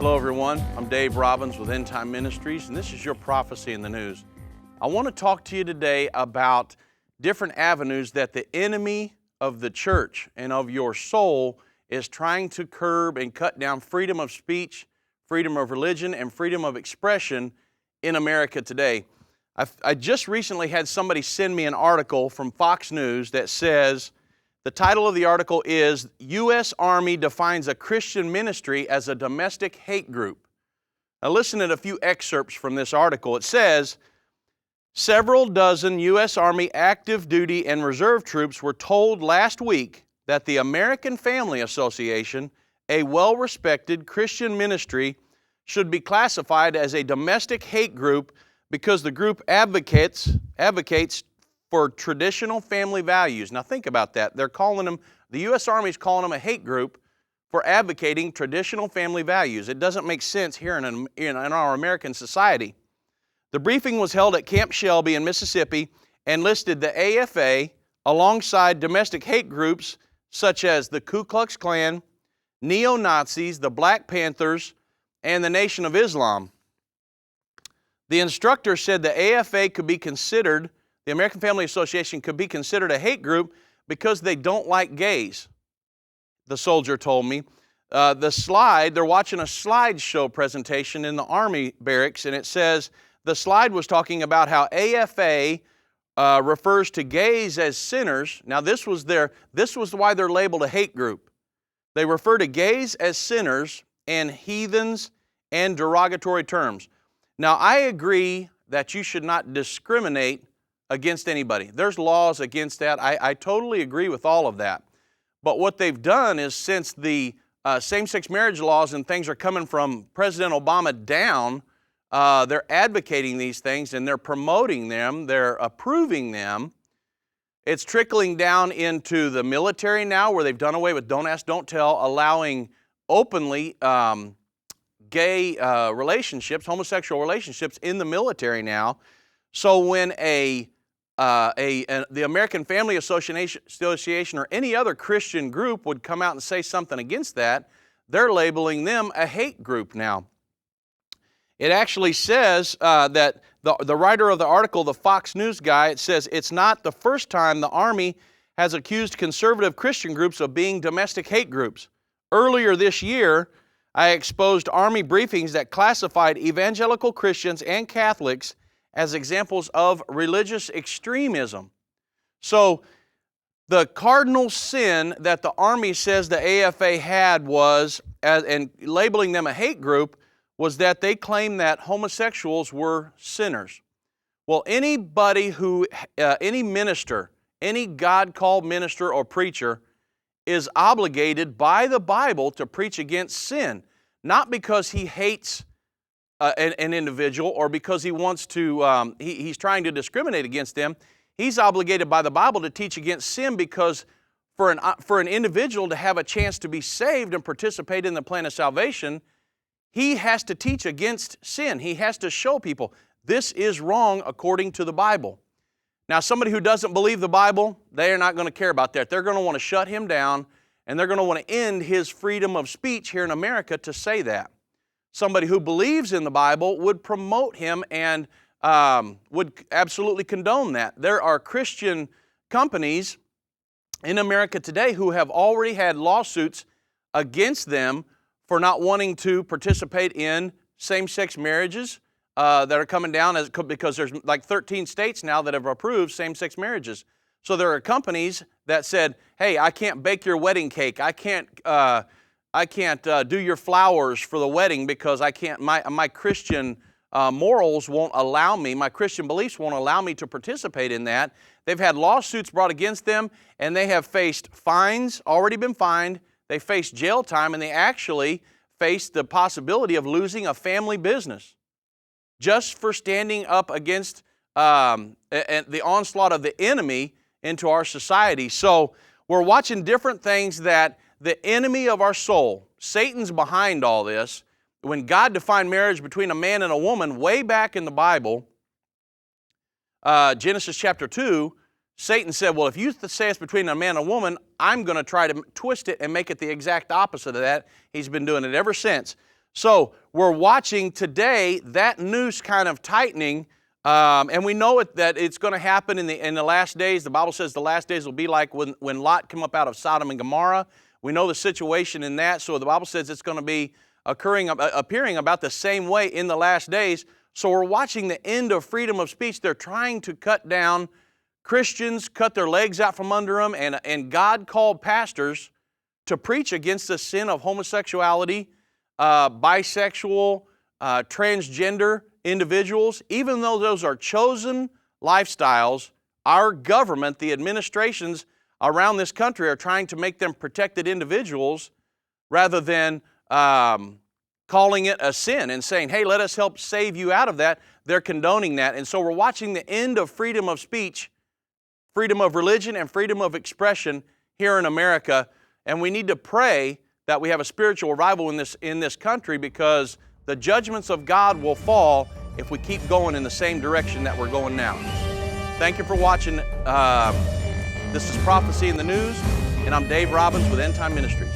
Hello everyone, I'm Dave Robbins with Endtime Ministries, and this is your Prophecy in the News. I want to talk to you today about different avenues that the enemy of the church and of your soul is trying to curb and cut down freedom of speech, freedom of religion, and freedom of expression in America today. I just recently had somebody send me an article from Fox News that says, the title of the article is, U.S. Army defines a Christian ministry as a domestic hate group. Now listen to a few excerpts from this article. It says, several dozen U.S. Army active duty and reserve troops were told last week that the American Family Association, a well-respected Christian ministry, should be classified as a domestic hate group because the group advocates for traditional family values. Now think about that. They're calling them, the U.S. Army is calling them a hate group for advocating traditional family values. It doesn't make sense here in our American society. The briefing was held at Camp Shelby in Mississippi and listed the AFA alongside domestic hate groups such as the Ku Klux Klan, neo-Nazis, the Black Panthers, and the Nation of Islam. The instructor said the AFA could be considered, the American Family Association could be considered a hate group because they don't like gays, the soldier told me. They're watching a slideshow presentation in the Army barracks, and it says, the slide was talking about how AFA refers to gays as sinners. Now this was why they're labeled a hate group. They refer to gays as sinners and heathens and derogatory terms. Now I agree that you should not discriminate against anybody. There's laws against that. I totally agree with all of that. But what they've done is, since the same-sex marriage laws and things are coming from President Obama down, they're advocating these things and they're promoting them, they're approving them. It's trickling down into the military now, where they've done away with Don't Ask, Don't Tell, allowing openly gay relationships, homosexual relationships in the military now. So when the American Family Association or any other Christian group would come out and say something against that, they're labeling them a hate group now. It actually says that the writer of the article, the Fox News guy, it says it's not the first time the Army has accused conservative Christian groups of being domestic hate groups. Earlier this year, I exposed Army briefings that classified evangelical Christians and Catholics as examples of religious extremism. So the cardinal sin that the Army says the AFA had was, and labeling them a hate group, was that they claimed that homosexuals were sinners. Well, anybody any minister, any God-called minister or preacher is obligated by the Bible to preach against sin, not because he hates an individual or because he wants to, he's trying to discriminate against them. He's obligated by the Bible to teach against sin because for an individual to have a chance to be saved and participate in the plan of salvation, he has to teach against sin. He has to show people this is wrong according to the Bible. Now, somebody who doesn't believe the Bible, they are not going to care about that. They're going to want to shut him down, and they're going to want to end his freedom of speech here in America to say that. Somebody who believes in the Bible would promote him and would absolutely condone that. There are Christian companies in America today who have already had lawsuits against them for not wanting to participate in same-sex marriages that are coming down because there's like 13 states now that have approved same-sex marriages. So there are companies that said, hey, I can't bake your wedding cake. I can't do your flowers for the wedding because my Christian morals won't allow me, my Christian beliefs won't allow me to participate in that. They've had lawsuits brought against them, and they have faced fines, already been fined. They faced jail time, and they actually faced the possibility of losing a family business just for standing up against the onslaught of the enemy into our society. So we're watching different things that the enemy of our soul, Satan's behind all this. When God defined marriage between a man and a woman way back in the Bible, Genesis chapter 2, Satan said, well, if you say it's between a man and a woman, I'm going to try to twist it and make it the exact opposite of that. He's been doing it ever since. So we're watching today that noose kind of tightening, and we know that it's going to happen in the last days. The Bible says the last days will be like when Lot came up out of Sodom and Gomorrah. We know the situation in that, so the Bible says it's going to be appearing about the same way in the last days. So we're watching the end of freedom of speech. They're trying to cut down Christians, cut their legs out from under them, and God called pastors to preach against the sin of homosexuality, bisexual, transgender individuals. Even though those are chosen lifestyles, our government, the administrations around this country are trying to make them protected individuals rather than calling it a sin and saying, hey, let us help save you out of that. They're condoning that. And so we're watching the end of freedom of speech, freedom of religion, and freedom of expression here in America. And we need to pray that we have a spiritual revival in this country, because the judgments of God will fall if we keep going in the same direction that we're going now. Thank you for watching. This is Prophecy in the News, and I'm Dave Robbins with Endtime Ministries.